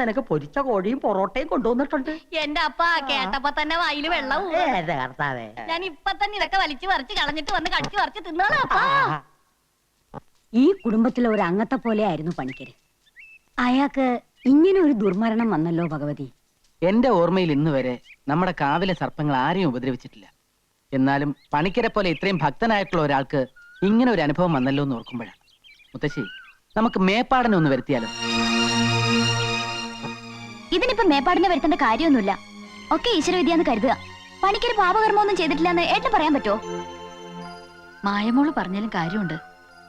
നിനക്ക് പൊരിച്ച കോഴിയും പൊറോട്ടയും കൊണ്ടുവന്നിട്ടുണ്ട്. എന്റെ അപ്പ കേട്ടപ്പോ തന്നെ വായില് വെള്ളവും. ഞാൻ ഇപ്പൊ തന്നെ ഇതൊക്കെ വലിച്ചു പറിച്ച് കളഞ്ഞിട്ട് വന്ന് കടിച്ചു പറിച്ച് തിന്നോളാം അപ്പാ. ഈ കുടുംബത്തിലെ ഒരു അംഗത്തെ പോലെ ആയിരുന്നു പണിക്കര്. അയാൾക്ക് ഇങ്ങനെ ഒരു ദുർമരണം വന്നല്ലോ ഭഗവതി. എന്റെ ഓർമ്മയിൽ ഇന്ന് വരെ നമ്മുടെ കാവിലെ സർപ്പങ്ങൾ ആരെയും ഉപദ്രവിച്ചിട്ടില്ല. എന്നാലും പണിക്കരെ പോലെ ഇത്രയും ഭക്തനായിട്ടുള്ള ഒരാൾക്ക് ഇങ്ങനെ ഒരു അനുഭവം വന്നല്ലോ എന്ന് ഓർക്കുമ്പോഴാണ്. മുത്തശ്ശി, നമുക്ക് മേപ്പാടനെ ഒന്ന് വരുത്തിയാലോ? ഇതിനിപ്പോ മേപ്പാടിനെ വരുത്തേണ്ട കാര്യമൊന്നുമില്ല. ഒക്കെ ഈശ്വരവിദ്യാന്ന് കരുതുക. പണിക്കര് പാപകർമ്മമൊന്നും ചെയ്തിട്ടില്ലെന്ന് ഏട്ടൻ പറയാൻ പറ്റുമോ? മായമോള് പറഞ്ഞാലും കാര്യമുണ്ട്.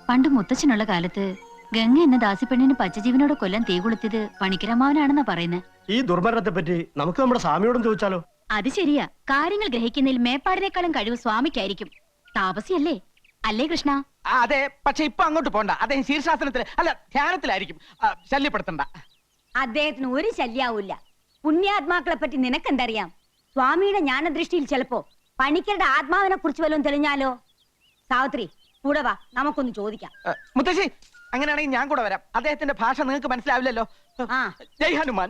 പണ്ട് മുത്തച്ഛനുള്ള കാലത്ത് ഗംഗ എന്ന ദാസിപ്പെണ്ണിന് പച്ചജീവനോട് കൊല്ലാൻ തീ കൊളുത്തിയത് പണിക്കരമാവനാണെന്നാ പറയുന്നത്. ഈ ദുർമരണത്തെ പറ്റി നമുക്ക് നമ്മുടെ സ്വാമിയോടും ചോദിച്ചാലോ? അത് ശരിയാ. കാര്യങ്ങൾ ഗ്രഹിക്കുന്നതിൽ മേപ്പാടിനേക്കാളും കഴിവ് സ്വാമിക്കായിരിക്കും. താപസിയല്ലേ? അല്ലേ കൃഷ്ണ? അതെ, പക്ഷെ ഇപ്പൊ അങ്ങോട്ട് പോണ്ട. അദ്ദേഹം ശീർഷാസനത്തിൽ അല്ല ധ്യാനത്തിലായിരിക്കും. ശല്യപ്പെടുത്തണ്ട. അദ്ദേഹത്തിന് ഒരു ശല്യാവൂല്ല. പുണ്യാത്മാക്കളെ പറ്റി നിനക്കെന്തറിയാം? സ്വാമിയുടെ ജ്ഞാനദൃഷ്ടിയിൽ ചിലപ്പോ പണിക്കരുടെ ആത്മാവിനെ കുറിച്ച് വല്ലതും തെളിഞ്ഞാലോ? സാവിത്രി, കൂടെ വാ, നമുക്കൊന്ന് ചോദിക്കാം. മുത്തശ്ശി, അങ്ങനെയാണെങ്കിൽ ഞാൻ കൂടെ വരാം. അദ്ദേഹത്തിന്റെ ഭാഷ നിങ്ങൾക്ക് മനസ്സിലാവില്ലല്ലോ. ജയ് ഹനുമാൻ.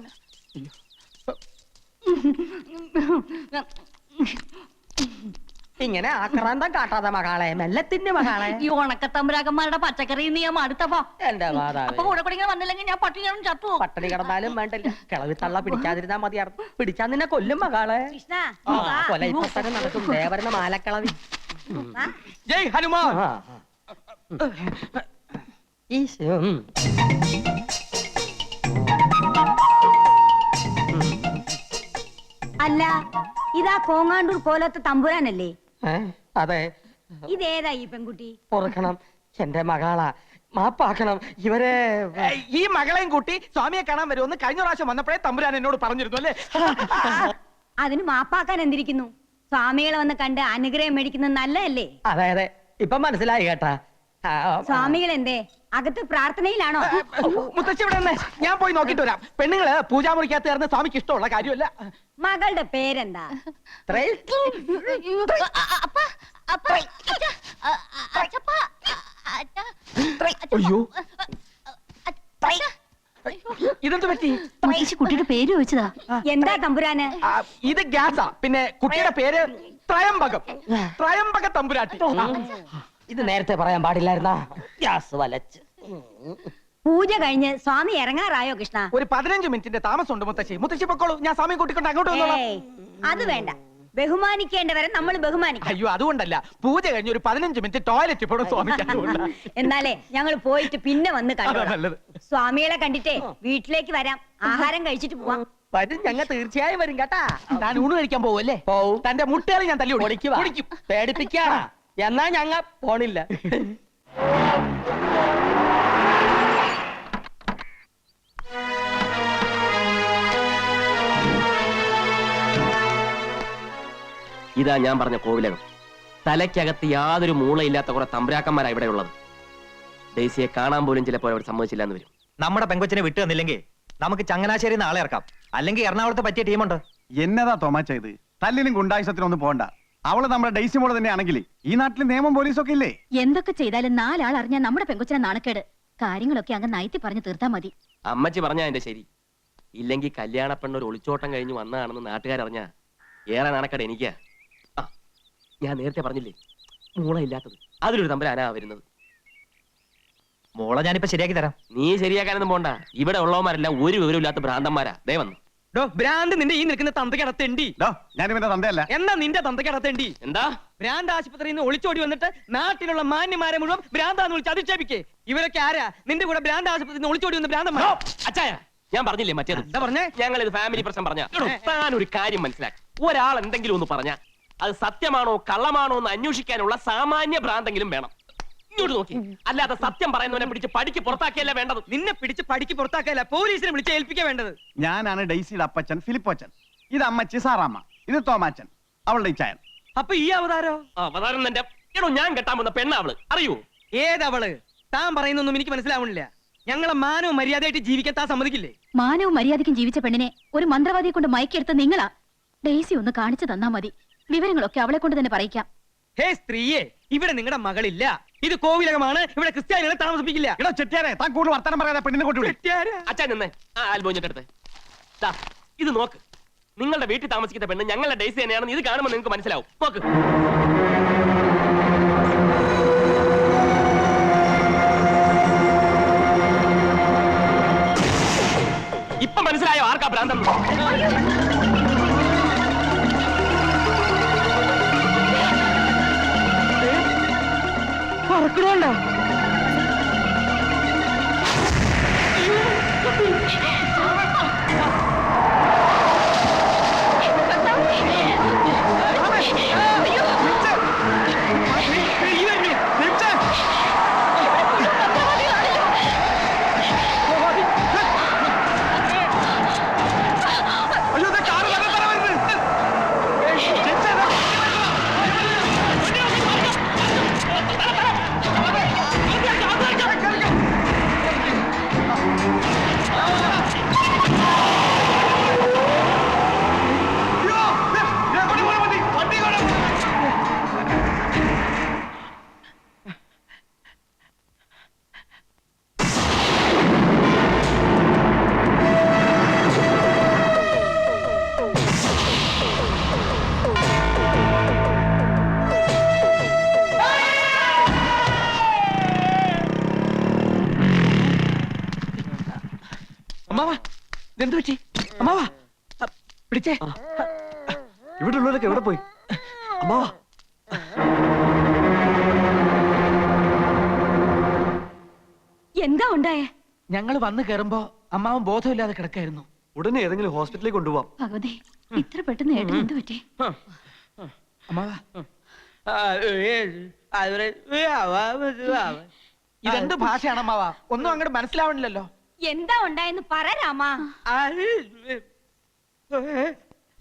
ഇങ്ങനെ ആക്രാന്തം കാട്ടാതെ മകളെ, മെല്ലത്തിന്റെ മകളെ. ഈ ഉണക്കത്തമ്പരാക്കന്മാരുടെ പച്ചക്കറി നീ അടുത്തപ്പോ എന്റെ അപ്പൊ കൂടെ കൂടെ ഇങ്ങനെ വന്നില്ലെങ്കിൽ ഞാൻ പട്ടികളും ചത്തു. പട്ടണി കിടന്നാലും വേണ്ടല്ല, കിളവി തള്ള പിടിക്കാതിരുന്നാ മതിയായിരുന്നു. പിടിച്ചാ നിന്നെ കൊല്ലും മകളെ. കൃഷ്ണ, കൊല ഇപ്പൊ തന്നെ നടക്കും. ദേവരുടെ മാലക്കിളവി. ജയ് ഹനുമാൻ. അല്ല, ഇതാ കോങ്ങാണ്ടൂർ പോലത്തെ തമ്പുരാനല്ലേ? അതെ. ഇതേതാ ഈ പെൺകുട്ടി? പൊറുക്കണം, എന്റെ മകളാ. മാപ്പാക്കണം. ഇവരെ ഈ മകളെയും കൂട്ടി സ്വാമിയെ കാണാൻ വരുമെന്ന് കഴിഞ്ഞ പ്രാവശ്യം വന്നപ്പോഴേ തമ്പുരാൻ എന്നോട് പറഞ്ഞിരുന്നു അല്ലേ? അതിന് മാപ്പാക്കാൻ എന്തിരിക്കുന്നു? സ്വാമികളെ വന്ന് കണ്ട് അനുഗ്രഹം മേടിക്കുന്നത് നല്ലതല്ലേ? അതെ അതെ, ഇപ്പൊ മനസ്സിലായി കേട്ടാ. സ്വാമികൾ എന്തേ അകത്ത് പ്രാർത്ഥനയിലാണോ? മുത്തശ്ശി ഇവിടെ നിന്ന് ഞാൻ പോയി നോക്കിട്ട് വരാം. പെണ്ണുങ്ങള് പൂജാമുറിക്കകത്ത് ചേർന്ന് സ്വാമിക്ക് ഇഷ്ടമുള്ള കാര്യമല്ല. മകളുടെ പേരെന്താ? അയ്യോ, ഇതെന്ത് പറ്റി? കുട്ടിയുടെ പേര് ചോദിച്ചതാ. എന്താ തമ്പുരാന്? ഇത് ഗ്യാസാ. പിന്നെ കുട്ടിയുടെ പേര് ത്രയംബകം. ത്രയംബക തമ്പുരാട്ടി. ഇത് നേരത്തെ പറയാൻ പാടില്ലായിരുന്നാ? ഗ്യാസ് വലച്ച്. പൂജ കഴിഞ്ഞ് സ്വാമി ഇറങ്ങാറായോ കൃഷ്ണ? ഒരു 15 മിനിറ്റിന്റെ താമസമുണ്ട് മുത്തശ്ശി. മുത്തശ്ശി പൊക്കോളൂ, ഞാൻ സ്വാമിയെ കൂട്ടിക്കൊണ്ട് അങ്ങോട്ട് വന്നോളാം. അത് വേണ്ട, ബഹുമാനിക്കേണ്ടവരെ നമ്മൾ ബഹുമാനിക്കും. അയ്യോ, അതുകൊണ്ടല്ല. പൂജ കഴിഞ്ഞ് ഒരു 15 മിനിറ്റ് ടോയ്ലറ്റ് പോടും സ്വാമിക്ക്. എന്നാലേ ഞങ്ങൾ പോയിട്ട് പിന്നെ വന്ന് കണ്ടു. നല്ലത്. സ്വാമികളെ കണ്ടിട്ടേ വീട്ടിലേക്ക് വരാം, ആഹാരം കഴിച്ചിട്ട് പോവാം. വരും, ഞങ്ങൾ തീർച്ചയായും വരും കേട്ടാ. താൻ ഊണ് കഴിക്കാൻ പോവല്ലേ? പോവും. തന്റെ മുട്ടേറി ഞാൻ തല്ലി ഓടിക്കും. പേടിപ്പിക്കാ. എന്നാ ഞങ്ങ പോണില്ല. ഇതാ ഞാൻ പറഞ്ഞ കോവിലകം. തലയ്ക്കകത്ത് യാതൊരു മൂളയില്ലാത്ത കുറെ തമ്പുരാക്കന്മാരാ ഇവിടെ ഉള്ളത്. ഡെയ്സിയെ കാണാൻ പോലും ചിലപ്പോൾ അവർ സമ്മതിച്ചില്ല എന്ന് വരും. നമ്മുടെ പെങ്കൊച്ചിനെ വിട്ടു തന്നില്ലെങ്കിൽ നമുക്ക് ചങ്ങനാശ്ശേരി നാളെ ഇറക്കാം. അല്ലെങ്കിൽ എറണാകുളത്ത് പറ്റിയ ടീമുണ്ട്. എന്നതാ തോമാച്ച ഇത്? തല്ലിനും ഗുണ്ടായുസത്തിനൊന്നും പോണ്ട. അവള് നമ്മുടെ ഡെയ്സി മോള് തന്നെയാണെങ്കിൽ ഈ നാട്ടിൽ നിയമം പോലീസൊക്കെ ഇല്ലേ? എന്തൊക്കെ ചെയ്താലും 4 ആൾ അറിഞ്ഞാൽ നമ്മുടെ പെങ്കൊച്ചിനെ നാണക്കേട്. കാര്യങ്ങളൊക്കെ അങ്ങ് നയത്തി പറഞ്ഞു തീർത്താ മതി. അമ്മച്ചി പറഞ്ഞാ എന്റെ ശരി. ഇല്ലെങ്കിൽ കല്യാണ പെണ്ണൊരു ഒളിച്ചോട്ടം കഴിഞ്ഞ് വന്നതാണെന്ന് നാട്ടുകാരറിഞ്ഞാ ഏറെ നാണക്കേട് എനിക്കാ. ഞാൻ നേരത്തെ പറഞ്ഞില്ലേ, മൂളയില്ലാത്തത്. അതിലൊരു തമ്പുരാനാ വരുന്നത്. മോളെ ഞാനിപ്പോ ശരിയാക്കി തരാം. നീ ശരിയാക്കാനൊന്നും പോണ്ട. ഇവിടെ ഉള്ളവന്മാരെല്ലാം ഒരു വിവരമില്ലാത്ത ഭ്രാന്തന്മാരാ. ദേ വന്നു. ഭ്രാന്ത് നിന്റെ ഈ നിൽക്കുന്ന തന്തക്കടത്തേണ്ടി. ഞാനിവന്റെ തന്തയല്ല. എന്നാ നിന്റെ തന്തക്കടത്തേണ്ടി. എന്താ? ഭ്രാന്ത് ആശുപത്രിയിൽ നിന്ന് ഒളിച്ചോടി വന്നിട്ട് നാട്ടിലുള്ള മാന്യമാരെ മുഴുവൻ ഭ്രാന്താന്ന് വിളിച്ച് അധിക്ഷേപിക്കേ. ഇവരൊക്കെ ആരാ? നിന്റെ കൂടെ ഭ്രാന്ത് ആശുപത്രിയിൽ നിന്ന് ഒളിച്ചോടി വന്ന ഭ്രാന്തന്മാർ. അച്ചായ, ഞാൻ പറഞ്ഞില്ലേ മറ്റേത്? എന്താ പറഞ്ഞേ? ഞങ്ങൾ ഇത് ഫാമിലി പ്രശ്നം പറഞ്ഞ. താൻ ഒരു കാര്യം മനസ്സിലാക്കി. ഒരാൾ എന്തെങ്കിലും ഒന്ന് പറഞ്ഞ അത് സത്യമാണോ കള്ളമാണോ എന്ന് അന്വേഷിക്കാനുള്ള സാമാന്യ ഭ്രാന്തെങ്കിലും വേണം. ഇങ്ങോട്ട് നോക്കി. അല്ലാതെ സത്യം പറയുന്നവനെ പിടിച്ച് പടിക്ക് പുറത്താക്കിയല്ല വേണ്ടത്. നിന്നെ പിടിച്ച് പടിക്ക് പുറത്താക്കിയല്ല, പോലീസിനെ വിളിച്ച് ഏൽപ്പിക്കാൻ വേണ്ടത്. ഞാനാണ് ഡെയ്സിയുടെ അപ്പച്ചൻ ഫിലിപ്പോച്ചൻ. ഇത് അമ്മച്ചി സാറാമ്മ. ഇത് തോമാച്ചൻ, അവളുടെ ഇച്ചായൻ. അപ്പൊ ഈ അവതാരോ? അവതാരം എന്റെ എടോ, ഞാൻ കെട്ടാൻ പോകുന്ന പെണ്ണാവള്. അറിയൂ? ഏതവള്? താൻ പറയുന്നൊന്നും എനിക്ക് മനസ്സിലാവണില്ല. ഞങ്ങളെ മാനവും മര്യാദയായിട്ട് ജീവിക്കാൻ താൻ സമ്മതിക്കില്ലേ? മാനവും മര്യാദയ്ക്കും ജീവിച്ച പെണ്ണിനെ ഒരു മന്ത്രവാദിയെ കൊണ്ട് മയക്കെടുത്ത നിങ്ങളാ. ഡെയ്സി ഒന്ന് കാണിച്ചു തന്നാ മതി. വിവരങ്ങളൊക്കെ അവളെ കൊണ്ട് തന്നെ പറയിക്കാം. ഹേ സ്ത്രീയെ, ഇവിടെ നിങ്ങളുടെ മകളില്ല. ഇത് കോവിലകമാണ്. ഇവിടെ ക്രിസ്ത്യാനികളെ താമസിപ്പിക്കില്ല. ചെട്ടിയാരെ, താൻ കൂടുതൽ വർത്തമാനം പറയാതെ പെണ്ണിനെ കൊണ്ടുവിടും. അച്ഛൻ നിന്ന് ആ ആൽബോഞ്ഞിട്ടെടുത്ത് ദാ, ഇത് നോക്ക്. നിങ്ങളുടെ വീട്ടിൽ താമസിക്കുന്ന പെണ്ണ് ഞങ്ങളുടെ ഡേസി തന്നെയാണെന്ന് ഇത് കാണുമ്പോൾ നിങ്ങൾക്ക് മനസ്സിലാവും. നോക്ക്. ഇപ്പൊ മനസ്സിലായോ ആർക്കാ ഭ്രാന്തം? പറക്കണോണ്ടോ? അമ്മാവാ, ഇതെന്ത് പറ്റി? അമ്മാവാ, പിടിച്ചേ. ഇവിടെ ഉള്ളവരൊക്കെ എവിടെ പോയി? അമ്മാവാ, എന്താ ഉണ്ടായേ? ഞങ്ങൾ വന്നു കയറുമ്പോ അമ്മാവൻ ബോധമില്ലാതെ കിടക്കായിരുന്നു. ഉടനെ ഏതെങ്കിലും ഹോസ്പിറ്റലിൽ കൊണ്ടുപോവാം. ഭഗവതി, ഇത്ര പെട്ടെന്ന് ഏട്ടന് എന്ത് പറ്റി? അമ്മാവാ, ഇതെന്ത് ഭാഷയാണ് അമ്മാവാ? ഒന്നും അങ്ങോട്ട് മനസ്സിലാവണില്ലല്ലോ. എന്താ ഉണ്ടായെന്ന് പറ രാമാ.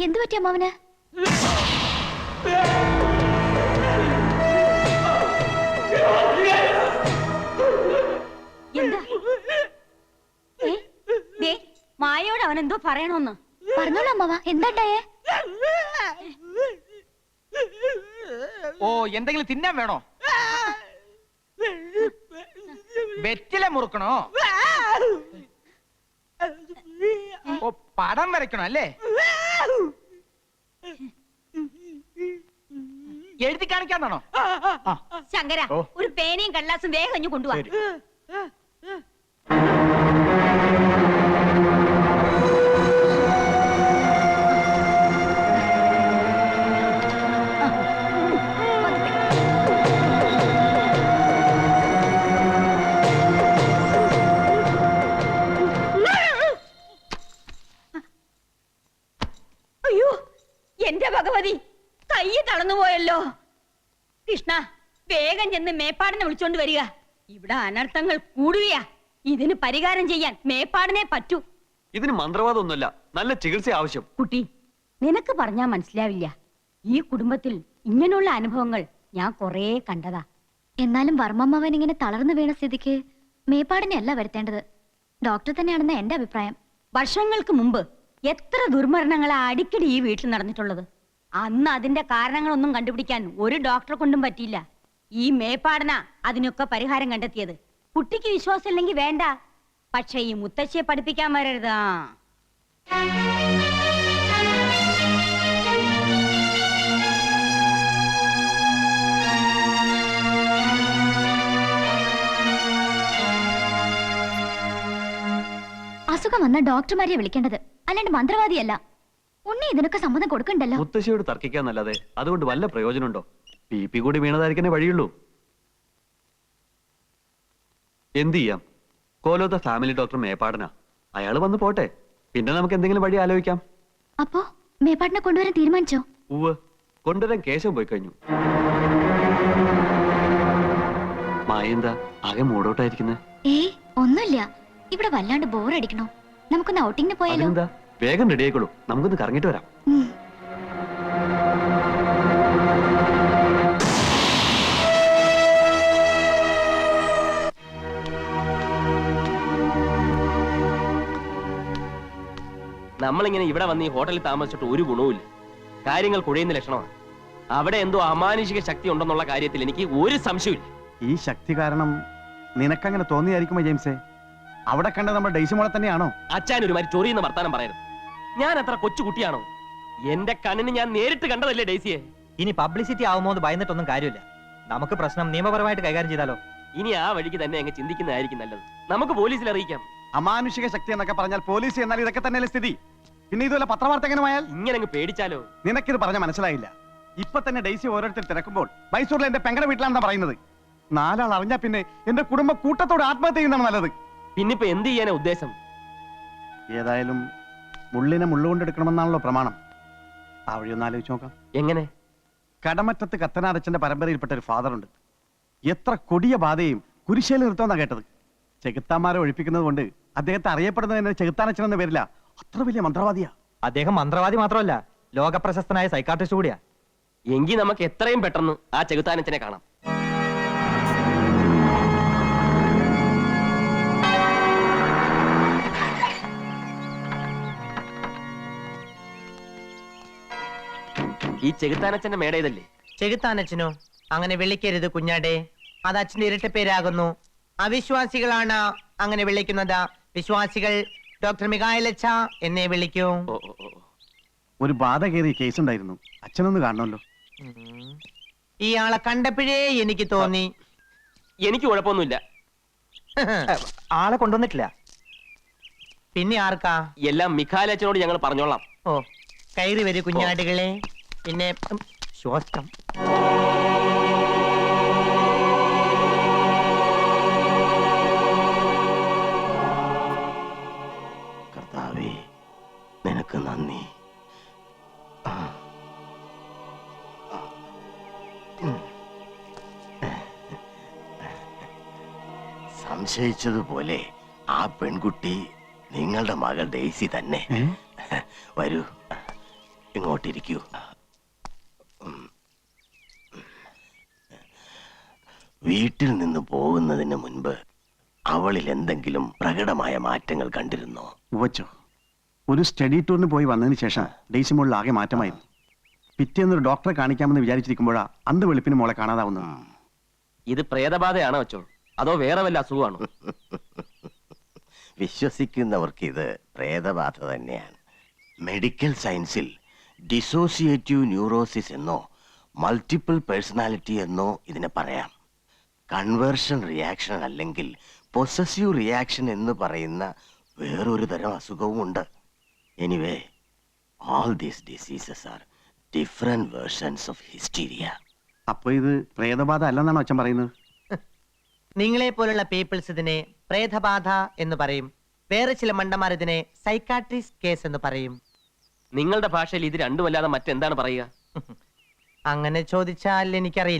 എന്ത് പറ്റി അമ്മാവന്? എന്താ? ദേ, മായയോട് അവൻ എന്തോ പറയണോന്ന്. പറഞ്ഞോളൂ അമ്മാവാ, എന്താണ്ടായേ? ഓ, എന്തെങ്കിലും തിന്നാൻ വേണോ? വെറ്റില മുറുക്കണോ? ഓ, പടം വരയ്ക്കണോ അല്ലേ? എഴുതി കാണിക്കാന്നാണോ? ശങ്കര, ഒരു പേനയും കടലാസും വേഗം ഇഞ്ഞു കൊണ്ടുപോവാ. അയ്യോ, എന്റെ ഭഗവതി, കൈ തളർന്നുപോയല്ലോ. കൃഷ്ണ, വേഗം ചെന്ന് മേപ്പാടിനെ വിളിച്ചോണ്ട് വരിക. ഇവിടെ അനർത്ഥങ്ങൾ കൂടുകയാ. ഇതിന് പരിഹാരം ചെയ്യാൻ മേപ്പാടിനെ പറ്റൂ. ഇതിന് മന്ത്രവാദമൊന്നുമല്ല, നല്ല ചികിത്സ ആവശ്യം. കുട്ടി, നിനക്ക് പറഞ്ഞാ മനസ്സിലാവില്ല. ഈ കുടുംബത്തിൽ ഇങ്ങനെയുള്ള അനുഭവങ്ങൾ ഞാൻ കൊറേ കണ്ടതാ. എന്നാലും വർമ്മമ്മവൻ ഇങ്ങനെ തളർന്നു വീണ സ്ഥിതിക്ക് മേപ്പാടിനെ അല്ല വരുത്തേണ്ടത്, ഡോക്ടർ തന്നെയാണെന്ന് എന്റെ അഭിപ്രായം. വർഷങ്ങൾക്ക് മുമ്പ് എത്ര ദുർമരണങ്ങളാ അടിക്കടി ഈ വീട്ടിൽ നടന്നിട്ടുള്ളത്. അന്ന് അതിന്റെ കാരണങ്ങളൊന്നും കണ്ടുപിടിക്കാൻ ഒരു ഡോക്ടറെ കൊണ്ടും പറ്റിയില്ല. ഈ മേപ്പാടന അതിനൊക്കെ പരിഹാരം കണ്ടെത്തിയത്. കുട്ടിക്ക് വിശ്വാസം ഇല്ലെങ്കിൽ വേണ്ട, പക്ഷെ ഈ മുത്തശ്ശിയെ പഠിപ്പിക്കാൻ വരരുതാ. അസുഖം വന്ന ഡോക്ടർമാരെ വിളിക്കേണ്ടത്, അല്ലാണ്ട് മന്ത്രവാദിയല്ല. ഉണ്ണി ഇതിനൊക്കെ സമ്മതം കൊടുക്കണ്ടല്ലോ. മുത്തശ്ശിയോട് തർക്കിക്കാന്നല്ലാതെ അതുകൊണ്ട് വല്ല പ്രയോജനമുണ്ടോ? BP കൂടി വീണതായിരിക്കണേ വഴിയുള്ളൂ. എന്ത് ചെയ്യാം? കോലോത്ത ഫാമിലി ഡോക്ടർ മേപ്പാടനാ. അയാള് വന്ന് പോട്ടെ, പിന്നെ നമുക്ക് എന്തെങ്കിലും വഴി ആലോചിക്കാം. അപ്പോ മേപ്പാടിനെ കൊണ്ടുവരാൻ തീരുമാനിച്ചോ? ഉവ്വ്, കൊണ്ടുവരാൻ കേശവൻ പോയി കഴിഞ്ഞു. മായെന്താ ആകെ മൂടോട്ടായിരിക്കുന്നത്? ഏയ് ഒന്നുമില്ല, ഇവിടെ വല്ലാണ്ട് ബോറടിക്കണോ. നമുക്കൊന്ന് ഔട്ടിങ്ങിന് പോയാലോ? അതെന്താ, വേഗം റെഡി ആയിക്കോളൂ, നമുക്കൊന്ന് കറങ്ങിട്ട് വരാം. നമ്മളിങ്ങനെ ഇവിടെ വന്ന് ഈ ഹോട്ടലിൽ താമസിച്ചിട്ട് ഒരു ഗുണവുമില്ല. കാര്യങ്ങൾ കുഴയുന്ന ലക്ഷണമാണ്. അവിടെ എന്തോ അമാനുഷിക ശക്തി ഉണ്ടെന്നുള്ള കാര്യത്തിൽ എനിക്ക് ഒരു സംശയമില്ല. ഈ ശക്തി കാരണം നിനക്കങ്ങനെ തോന്നിയായിരിക്കുമോ ജെയിംസേ? അവിടെ കണ്ട നമ്മുടെ ഡെയ്സി മോളെ തന്നെയാണോ? അച്ഛൻ ഒരുമാതിരി ചൊറിയുന്ന വർത്താനം പറയരുത്. ഞാൻ അത്ര കൊച്ചുകുട്ടിയാണോ? എന്റെ കണ്ണിന് ഞാൻ നേരിട്ട് കണ്ടതല്ലേ ഡേസിയെ. ഇനി പബ്ലിസിറ്റി ആവുമോ എന്ന് ഭയന്നിട്ടൊന്നും കാര്യമില്ല. നമുക്ക് പ്രശ്നം നിയമപരമായിട്ട് കൈകാര്യം ചെയ്താലോ? ഇനി ആ വഴിക്ക് തന്നെ അങ്ങ് ചിന്തിക്കുന്നതായിരിക്കും നല്ലത്. നമുക്ക് പോലീസിൽ അറിയിക്കാം. അമാനുഷിക ശക്തി എന്നൊക്കെ പറഞ്ഞാൽ പോലീസ് എന്നാൽ ഇതൊക്കെ തന്നെയല്ലേ സ്ഥിതി. പിന്നെ ഇതുപോലെ പത്രവാർത്തകനുമായാൽ ഇങ്ങനെ അങ്ങ് പേടിച്ചാലോ? നിനക്കിത് പറഞ്ഞ മനസ്സിലായില്ല. ഇപ്പൊ തന്നെ ഡെയ്സി ഓരോരുത്തർ തിരക്കുമ്പോൾ മൈസൂരിലെ എന്റെ പെങ്ങളുടെ വീട്ടിലാണെന്നാ പറയുന്നത്. 4 ആൾ അറിഞ്ഞാ പിന്നെ എന്റെ കുടുംബം കൂട്ടത്തോട് ആത്മഹത്യ ചെയ്യുന്നതാണ് നല്ലത്. പിന്നിപ്പോ എന്ത് ചെയ്യാനാ ഉദ്ദേശം? ഏതായാലും മുള്ളിനെ മുള്ളുകൊണ്ടെടുക്കണമെന്നാണല്ലോ പ്രമാണം. ആ വഴി ഒന്ന് ആലോചിച്ച് നോക്കാം. എങ്ങനെ? കടമറ്റത്ത് കത്തനാരച്ചന്റെ പരമ്പരയിൽപ്പെട്ട ഒരു ഫാദറുണ്ട്. എത്ര കൊടിയ ബാധയും കുരിശേൽ നിർത്തുമെന്നാ കേട്ടത്. ചെകുത്താന്മാരെ ഒഴിപ്പിക്കുന്നത് കൊണ്ട് അദ്ദേഹത്തെ അറിയപ്പെടുന്നത് ചെകുത്താനച്ചൻ എന്ന പേരില്ല. അത്ര വലിയ മന്ത്രവാദിയാ അദ്ദേഹം. മന്ത്രവാദി മാത്രമല്ല, ലോകപ്രശസ്തനായ സൈക്കാട്രിസ്റ്റ് കൂടിയാ. എങ്കിൽ നമുക്ക് എത്രയും പെട്ടെന്ന് ആ ചെകുത്താനച്ചനെ കാണാം. ഈ ചെകുത്താനച്ചന്റെ മേട ഇതല്ലേ? ചെകുത്താനച്ഛനോ? അങ്ങനെ വിളിക്കരുത് കുഞ്ഞാടെ, അത് അച്ഛന്റെ ഇരട്ട പേരാകുന്നു. അവിശ്വാസികളാണ് അങ്ങനെ വിളിക്കുന്നത്. വിശ്വാസികൾ ഡോക്ടർ മികായലച്ച എന്നെ വിളിക്കൂ. ഓ ഓ ഓ. ഒരു ബാധ കയറിയ കേസ് ഉണ്ടായിരുന്നു. അച്ഛനൊന്ന് കാണണമല്ലോ. ഇയാളെ കണ്ടപ്പോഴേ എനിക്ക് തോന്നി. എനിക്ക് കുഴപ്പമൊന്നുമില്ല. ആളെ കൊണ്ടുവന്നിട്ടില്ല. പിന്നെ ആർക്കാ? എല്ലാം മിഖാലച്ചനോട് ഞങ്ങൾ പറഞ്ഞോളാം. ഓ, കയറി വരൂ കുഞ്ഞാടുകളെ. പിന്നെ ശ്വാസം കർത്താവേ, നിനക്ക് നന്ദി. സംശയിച്ചതുപോലെ ആ പെൺകുട്ടി നിങ്ങളുടെ മകൾ ഡെയ്സി തന്നെ. വരൂ, ഇങ്ങോട്ടിരിക്കൂ. വീട്ടിൽ നിന്ന് പോകുന്നതിന് മുൻപ് അവളിൽ എന്തെങ്കിലും പ്രകടമായ മാറ്റങ്ങൾ കണ്ടിരുന്നോ? ഉവച്ചോ, ഒരു സ്റ്റഡി ടൂറിന് പോയി വന്നതിന് ശേഷം ഡെയ്സി മോളിൽ ആകെ മാറ്റമായിരുന്നു. പിറ്റേന്നൊരു ഡോക്ടറെ കാണിക്കാമെന്ന് വിചാരിച്ചിരിക്കുമ്പോഴാ അന്ത് വെളുപ്പിന് മോളെ കാണാതാവുന്നത്. ഇത് പ്രേതബാധയാണോ അച്ചോ, അതോ വേറെ വല്ല അസുഖമാണോ? വിശ്വസിക്കുന്നവർക്ക് ഇത് പ്രേതബാധ തന്നെയാണ്. മെഡിക്കൽ സയൻസിൽ ഡിസോസിയേറ്റീവ് ന്യൂറോസിസ് എന്നോ മൾട്ടിപ്പിൾ പേഴ്സണാലിറ്റി എന്നോ ഇതിനെ പറയാം. കൺവേർഷൻ റിയാക്ഷൻ അല്ലെങ്കിൽ പൊസസീവ് റിയാക്ഷൻ എന്ന് പറയുന്ന വേറൊരു തരം അസുഖവും ഉണ്ട്. Anyway, all these diseases are different versions of hysteria. അപ്പൊ ഇത് പ്രേതബാധ അല്ലെന്നാണോ അച്ഛൻ പറയുന്നത്? നിങ്ങളെ പോലുള്ള പീപ്പിൾസ് ഇതിനെ പ്രേതബാധ എന്ന് പറയും. വേറെ ചില മണ്ടന്മാർ ഇതിനെ സൈക്കാട്രിസ്റ്റ് കേസ് എന്ന് പറയും. നിങ്ങളുടെ ഭാഷയിൽ ഇത് രണ്ടുമല്ലാതെ മറ്റെന്താണ് പറയുക? അങ്ങനെ ചോദിച്ചാൽ എനിക്കറിയില്ല.